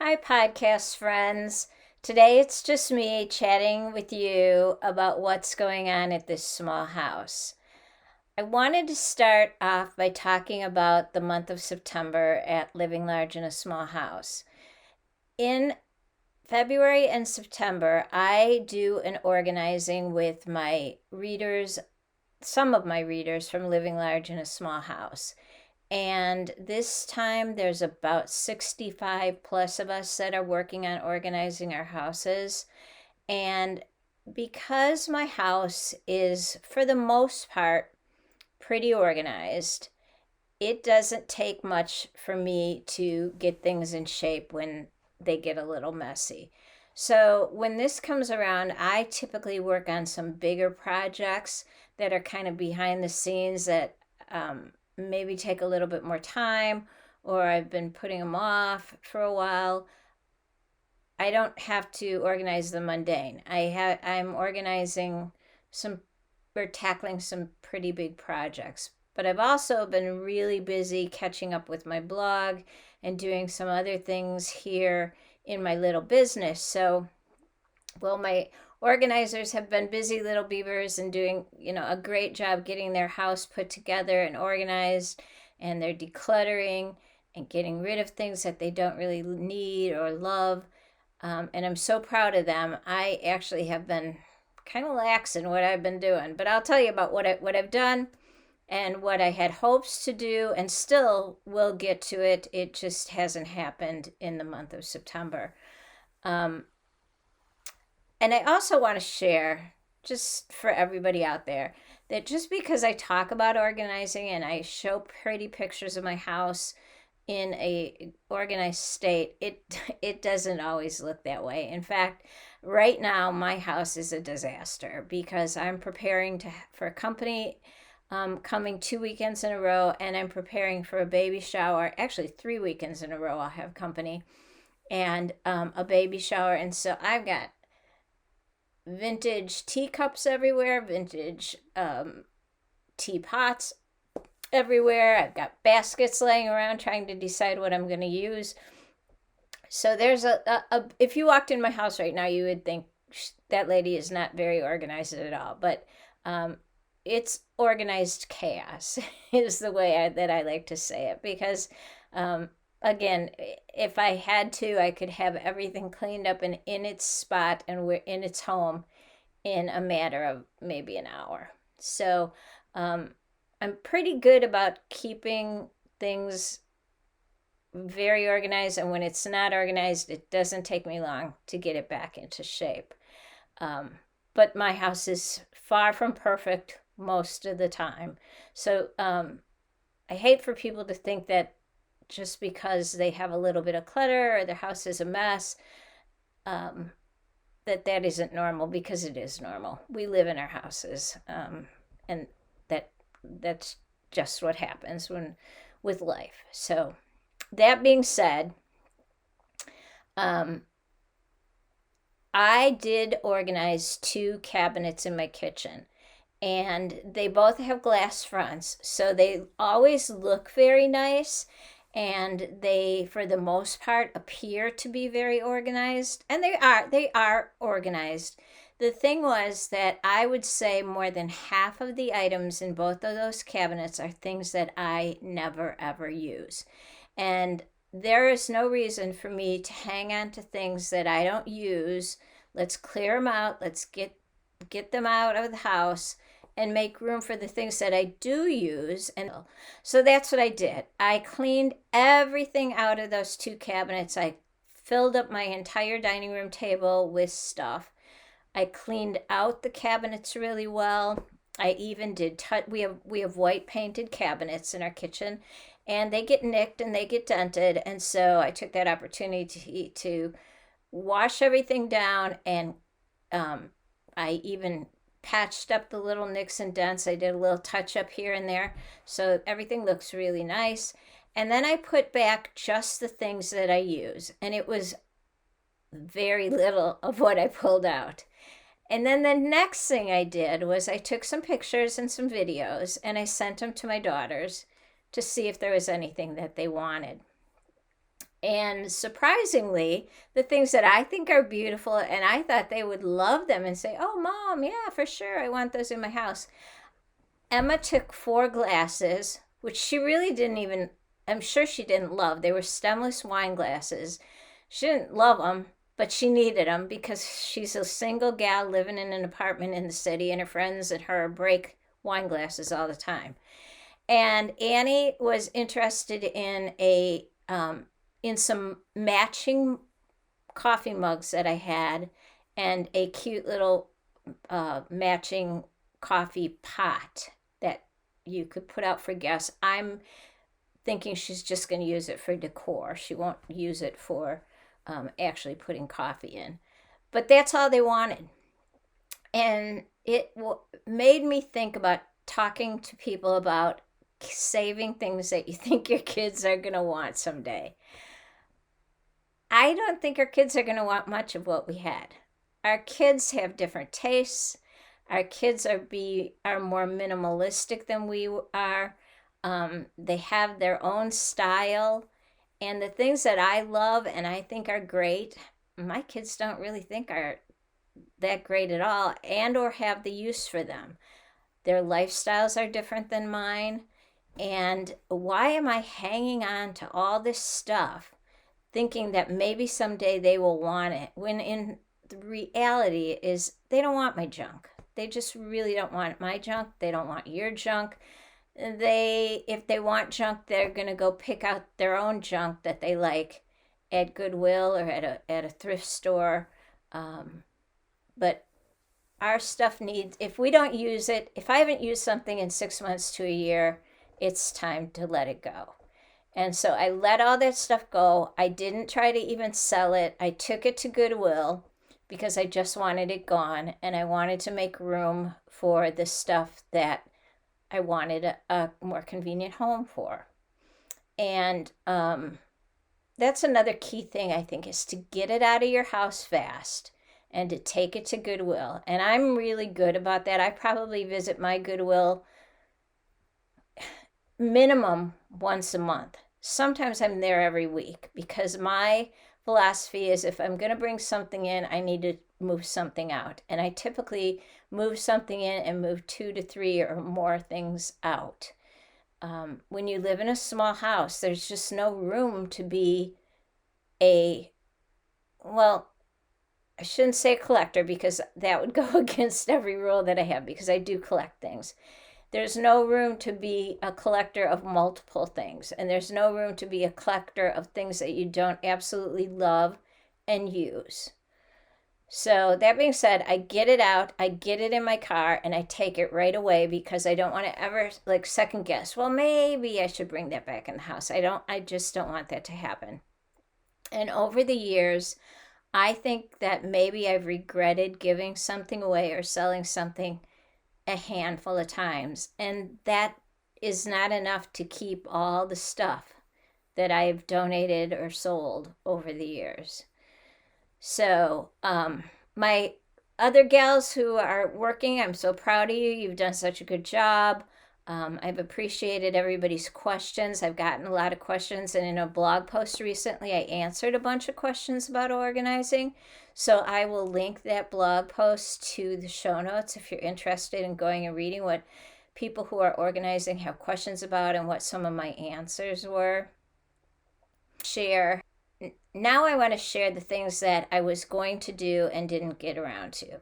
Hi, podcast friends. Today it's just me chatting with you about what's going on at this small house. I wanted to start off by talking about the month of September at Living Large in a Small House. In February and September, I do an organizing with my readers, some of my readers from Living Large in a Small House. And this time there's about 65 plus of us that are working on organizing our houses. And because my house is, for the most part, pretty organized, it doesn't take much for me to get things in shape when they get a little messy. So when this comes around, I typically work on some bigger projects that are kind of behind the scenes that maybe take a little bit more time, or I've been putting them off for a while. I don't have to organize the mundane. I'm organizing some or tackling some pretty big projects. But I've also been really busy catching up with my blog and doing some other things here in my little business. So, well, my organizers have been busy little beavers and doing, a great job getting their house put together and organized, and they're decluttering and getting rid of things that they don't really need or love. And I'm so proud of them. I actually have been kind of lax in what I've been doing, but I'll tell you about what I've done and what I had hopes to do, and still will get to it. It just hasn't happened in the month of September. Um, and I also want to share, just for everybody out there, that just because I talk about organizing and I show pretty pictures of my house in a organized state, it doesn't always look that way. In fact, right now my house is a disaster because I'm preparing for a company coming 2 weekends in a row, and I'm preparing for a baby shower. Actually, 3 weekends in a row I'll have company and a baby shower, and so I've got vintage teacups everywhere, vintage teapots everywhere. I've got baskets laying around trying to decide what I'm going to use. So there's if you walked in my house right now, you would think that lady is not very organized at all. But it's organized chaos is the way that I like to say it, because again, if I had to, I could have everything cleaned up and in its spot and we're in its home in a matter of maybe an hour. So I'm pretty good about keeping things very organized, and when it's not organized, it doesn't take me long to get it back into shape. But my house is far from perfect most of the time. So I hate for people to think that just because they have a little bit of clutter or their house is a mess, that isn't normal, because it is normal. We live in our houses, and that's just what happens with life. So that being said, I did organize 2 cabinets in my kitchen, and they both have glass fronts, so they always look very nice, and they, for the most part, appear to be very organized, and they are organized. The thing was that I would say more than half of the items in both of those cabinets are things that I never ever use. And there is no reason for me to hang on to things that I don't use. Let's clear them out. Let's get them out of the house and make room for the things that I do use. And so that's what I did. I cleaned everything out of those 2 cabinets. I filled up my entire dining room table with stuff. I cleaned out the cabinets really well. I even did we have white painted cabinets in our kitchen, and they get nicked and they get dented, and so I took that opportunity to wash everything down, and I even patched up the little nicks and dents. I did a little touch up here and there, so everything looks really nice. And then I put back just the things that I use, and it was very little of what I pulled out. And then the next thing I did was I took some pictures and some videos, and I sent them to my daughters to see if there was anything that they wanted. And surprisingly, the things that I think are beautiful, and I thought they would love them and say, "Oh, Mom, yeah, for sure, I want those in my house." Emma took 4 glasses, which she really didn't even, I'm sure she didn't love. They were stemless wine glasses. She didn't love them, but she needed them because she's a single gal living in an apartment in the city, and her friends and her break wine glasses all the time. And Annie was interested in some matching coffee mugs that I had, and a cute little matching coffee pot that you could put out for guests. I'm thinking she's just going to use it for decor. She won't use it for actually putting coffee in. But that's all they wanted. And it made me think about talking to people about saving things that you think your kids are going to want someday. I don't think our kids are going to want much of what we had. Our kids have different tastes. Our kids are more minimalistic than we are. They have their own style, and the things that I love and I think are great, my kids don't really think are that great at all, and or have the use for them. Their lifestyles are different than mine, and why am I hanging on to all this stuff thinking that maybe someday they will want it, when in the reality is they don't want my junk. They just really don't want my junk. They don't want your junk. If they want junk, they're going to go pick out their own junk that they like at Goodwill or at a thrift store. But our stuff needs, if we don't use it, if I haven't used something in 6 months to a year, it's time to let it go. And so I let all that stuff go. I didn't try to even sell it. I took it to Goodwill because I just wanted it gone, and I wanted to make room for the stuff that I wanted a more convenient home for. And that's another key thing, I think, is to get it out of your house fast and to take it to Goodwill. And I'm really good about that. I probably visit my Goodwill minimum once a month. Sometimes I'm there every week because my philosophy is if I'm going to bring something in, I need to move something out. And I typically move something in and move 2 to 3 or more things out. When you live in a small house, there's just no room to be well, I shouldn't say collector because that would go against every rule that I have, because I do collect things. There's no room to be a collector of multiple things, and there's no room to be a collector of things that you don't absolutely love and use. So that being said, I get it out, I get it in my car, and I take it right away because I don't want to ever second guess. Well, maybe I should bring that back in the house. I just don't want that to happen. And over the years, I think that maybe I've regretted giving something away or selling something a handful of times, and that is not enough to keep all the stuff that I've donated or sold over the years. So my other gals who are working, I'm so proud of you. You've done such a good job. I've appreciated everybody's questions. I've gotten a lot of questions, and in a blog post recently, I answered a bunch of questions about organizing. So I will link that blog post to the show notes if you're interested in going and reading what people who are organizing have questions about and what some of my answers were. Now I want to share the things that I was going to do and didn't get around to.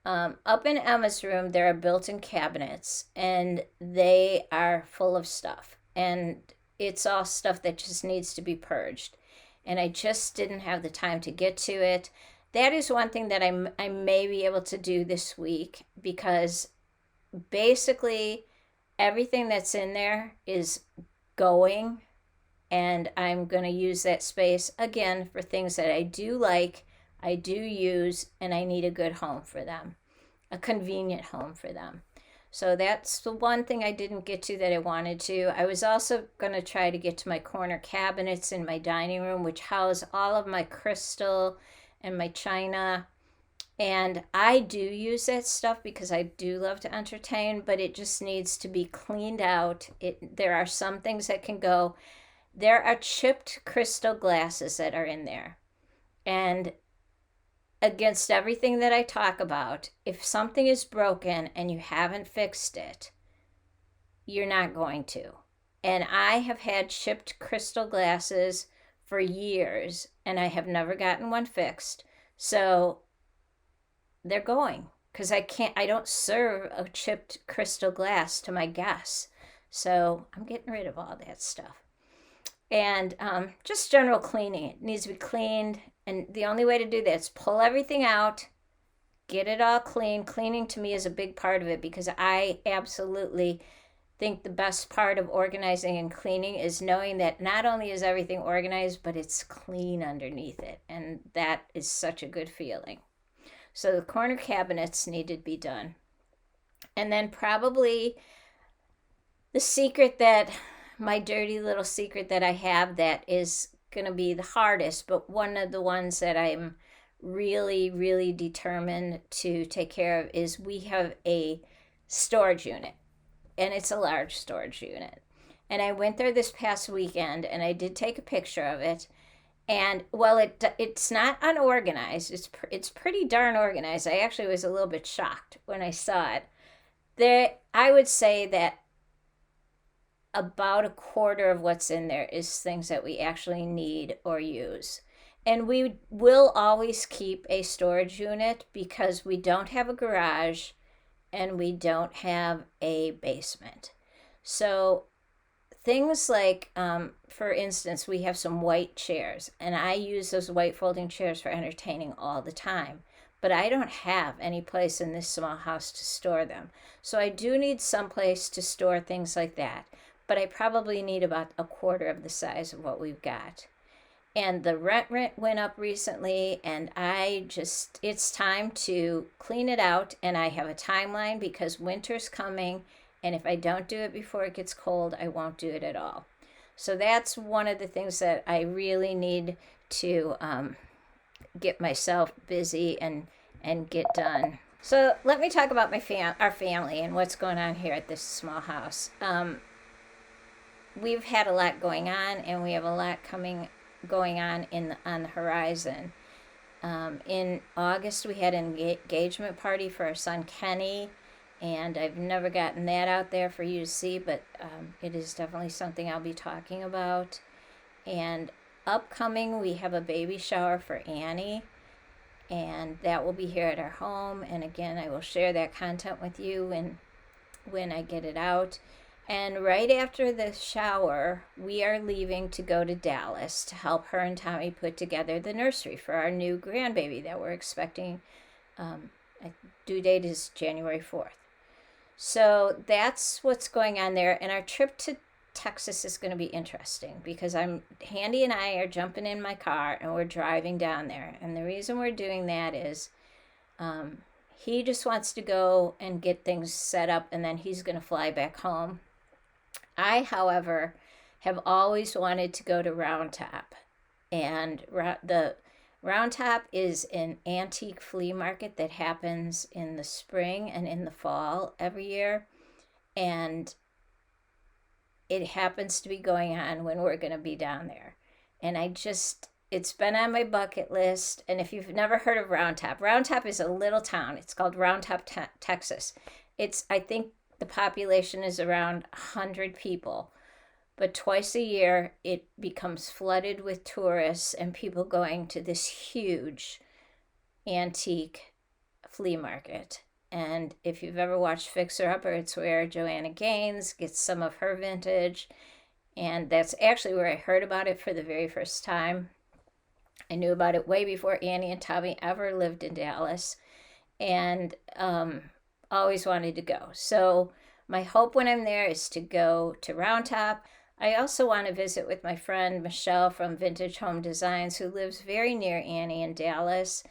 Up in Emma's room, there are built-in cabinets, and they are full of stuff. And it's all stuff that just needs to be purged. And I just didn't have the time to get to it. That is one thing that I may be able to do this week, because basically everything that's in there is going, and I'm going to use that space again for things that I do like, I do use, and I need a good home for them, a convenient home for them. So that's the one thing I didn't get to that I wanted to. I was also going to try to get to my corner cabinets in my dining room, which house all of my crystal and my china. And I do use that stuff because I do love to entertain, but it just needs to be cleaned out. There are some things that can go. there are chipped crystal glasses that are in there. And against everything that I talk about, if something is broken and you haven't fixed it, you're not going to. And I have had chipped crystal glasses for years and I have never gotten one fixed. So they're going because I don't serve a chipped crystal glass to my guests. So I'm getting rid of all that stuff. And just general cleaning. It needs to be cleaned. And the only way to do that is pull everything out, get it all clean. Cleaning to me is a big part of it because I absolutely think the best part of organizing and cleaning is knowing that not only is everything organized, but it's clean underneath it. And that is such a good feeling. So the corner cabinets need to be done. And then probably the secret that, my dirty little secret that I have that is going to be the hardest, but one of the ones that I'm really, really determined to take care of is we have a storage unit. And it's a large storage unit. And I went there this past weekend and I did take a picture of it. And well, it's not unorganized. It's pretty darn organized. I actually was a little bit shocked when I saw it. I would say that about a quarter of what's in there is things that we actually need or use. And we will always keep a storage unit because we don't have a garage and we don't have a basement. So things like, for instance, we have some white chairs, and I use those white folding chairs for entertaining all the time. But I don't have any place in this small house to store them. So I do need some place to store things like that. But I probably need about a quarter of the size of what we've got. And the rent went up recently, and it's time to clean it out. And I have a timeline because winter's coming, and if I don't do it before it gets cold, I won't do it at all. So that's one of the things that I really need to get myself busy and get done. So let me talk about our family and what's going on here at this small house. We've had a lot going on, and we have a lot going on on the horizon. In August, we had an engagement party for our son Kenny, and I've never gotten that out there for you to see, but it is definitely something I'll be talking about. And upcoming, we have a baby shower for Annie, and that will be here at our home. And again, I will share that content with you when I get it out. And right after the shower, we are leaving to go to Dallas to help her and Tommy put together the nursery for our new grandbaby that we're expecting. Due date is January 4th. So that's what's going on there. And our trip to Texas is going to be interesting because Handy and I are jumping in my car and we're driving down there. And the reason we're doing that is he just wants to go and get things set up, and then he's going to fly back home. I, however, have always wanted to go to Round Top. And the Round Top is an antique flea market that happens in the spring and in the fall every year. And it happens to be going on when we're going to be down there. And it's been on my bucket list. And if you've never heard of Round Top is a little town. It's called Round Top, Texas. I think the population is around 100 people. But twice a year, it becomes flooded with tourists and people going to this huge antique flea market. And if you've ever watched Fixer Upper, it's where Joanna Gaines gets some of her vintage. And that's actually where I heard about it for the very first time. I knew about it way before Annie and Tommy ever lived in Dallas. And always wanted to go. So my hope when I'm there is to go to Round Top. I also want to visit with my friend Michelle from Vintage Home Designs, who lives very near Annie in Dallas.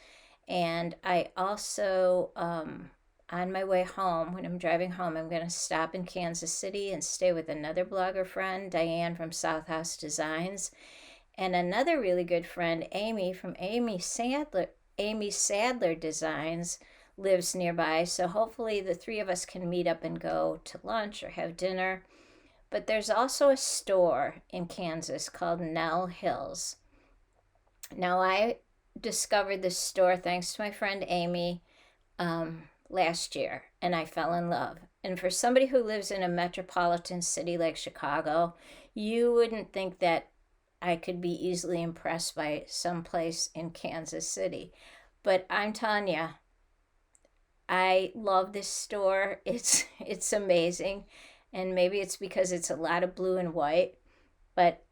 And I also, on my way home, when I'm driving home, I'm going to stop in Kansas City and stay with another blogger friend, Diane from South House Designs, and another really good friend, Amy from Amy Sadler Designs, lives nearby. So hopefully the three of us can meet up and go to lunch or have dinner. but there's also a store in Kansas called Nell Hills. Now, I discovered this store thanks to my friend Amy last year, and I fell in love. And for somebody who lives in a metropolitan city like Chicago, you wouldn't think that I could be easily impressed by some place in Kansas City. But I'm telling you, I love this store. It's amazing. And maybe it's because it's a lot of blue and white, but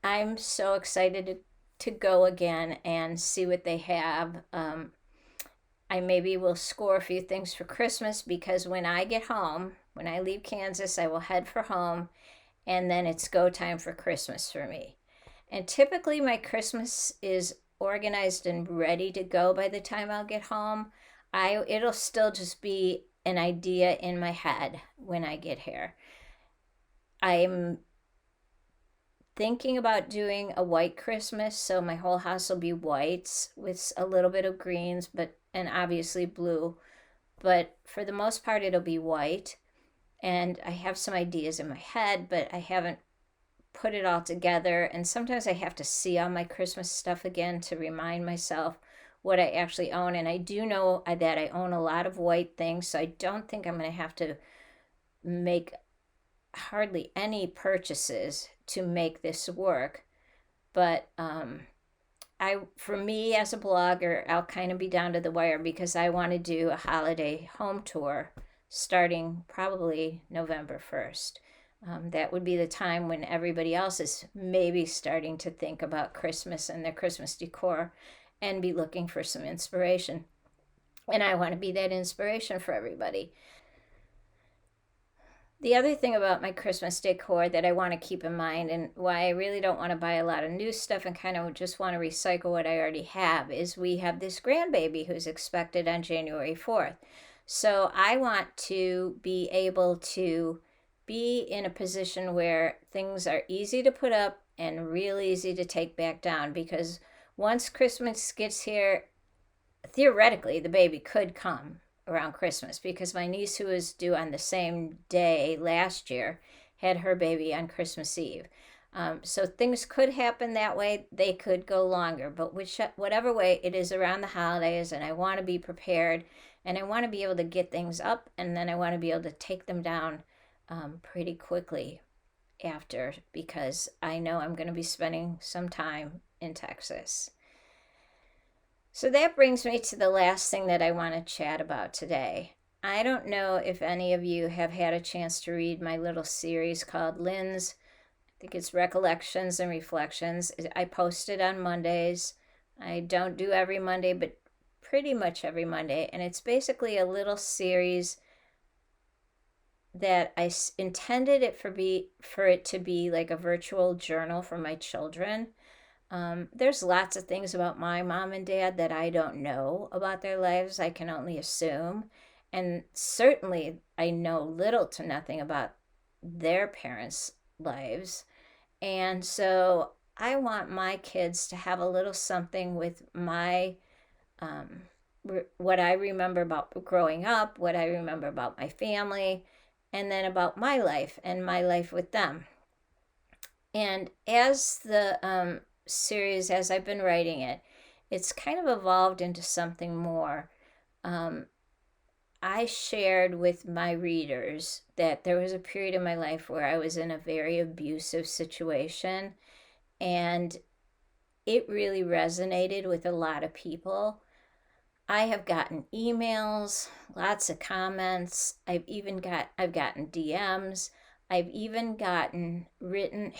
I'm so excited to go again and see what they have. I maybe will score a few things for Christmas because when I get home, when I leave Kansas, I will head for home, and then it's go time for Christmas for me. And typically my Christmas is organized and ready to go by the time I'll get home. It'll still just be an idea in my head when I get here. I'm thinking about doing a white Christmas, so my whole house will be whites with a little bit of greens, and obviously blue. But for the most part, it'll be white. And I have some ideas in my head, but I haven't put it all together. And sometimes I have to see all my Christmas stuff again to remind myself what I actually own. And I do know that I own a lot of white things, so I don't think I'm going to have to make hardly any purchases to make this work. But for me as a blogger, I'll kind of be down to the wire because I want to do a holiday home tour starting probably November 1st. That would be the time when everybody else is maybe starting to think about Christmas and their Christmas decor and be looking for some inspiration. And I want to be that inspiration for everybody. The other thing about my Christmas decor that I want to keep in mind, and why I really don't want to buy a lot of new stuff and kind of just want to recycle what I already have, is we have this grandbaby who's expected on January 4th. So I want to be able to be in a position where things are easy to put up and real easy to take back down, because once Christmas gets here, theoretically the baby could come around Christmas, because my niece, who was due on the same day last year, had her baby on Christmas Eve. So things could happen that way. They could go longer, but whatever way, it is around the holidays, and I want to be prepared, and I want to be able to get things up, and then I want to be able to take them down pretty quickly after, because I know I'm going to be spending some time in Texas. So that brings me to the last thing that I want to chat about today. I don't know if any of you have had a chance to read my little series called Lynn's, I think it's Recollections and Reflections. I post it on Mondays. I don't do every Monday, but pretty much every Monday. And it's basically a little series that I intended it for it to be like a virtual journal for my children. There's lots of things about my mom and dad that I don't know about their lives. I can only assume. And certainly I know little to nothing about their parents' lives. And so I want my kids to have a little something with my, what I remember about growing up, what I remember about my family, and then about my life and my life with them. And as the series, as I've been writing it, it's kind of evolved into something more. I shared with my readers that there was a period in my life where I was in a very abusive situation, and it really resonated with a lot of people. I have gotten emails, lots of comments. I've gotten DMs. I've even gotten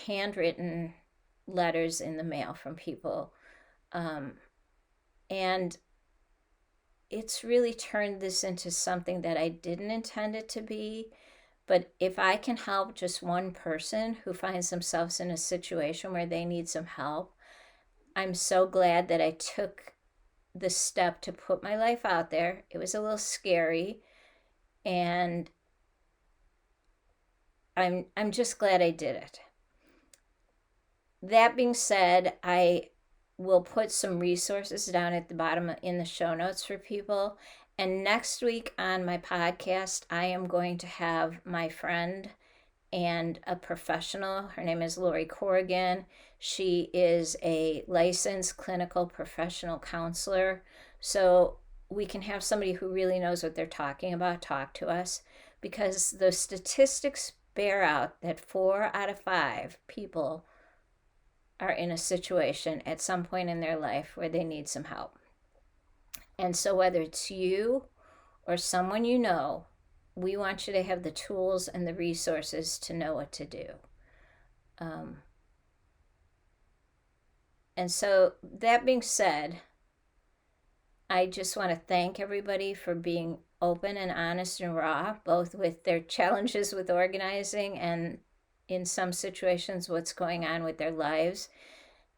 handwritten letters in the mail from people. And it's really turned this into something that I didn't intend it to be. But if I can help just one person who finds themselves in a situation where they need some help, I'm so glad that I took the step to put my life out there. It was a little scary, and I'm just glad I did it. That being said, I will put some resources down at the bottom in the show notes for people. And next week on my podcast, I am going to have my friend and a professional. Her name is Lori Corrigan. She is a licensed clinical professional counselor. So we can have somebody who really knows what they're talking about talk to us, because the statistics bear out that 4 out of 5 people are in a situation at some point in their life where they need some help. And so, whether it's you or someone you know, we want you to have the tools and the resources to know what to do. Um, and so, that being said, I just want to thank everybody for being open and honest and raw, both with their challenges with organizing and in some situations what's going on with their lives.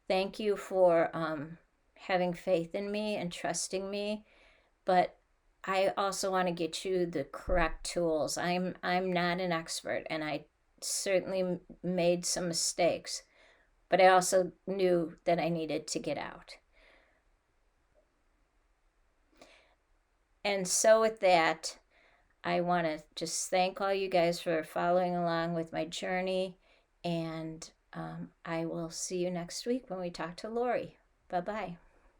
Thank you for having faith in me and trusting me. But I also want to get you the correct tools. I'm not an expert, and I certainly made some mistakes, but I also knew that I needed to get out. And so with that, I want to just thank all you guys for following along with my journey, and I will see you next week when we talk to Lori. Bye bye.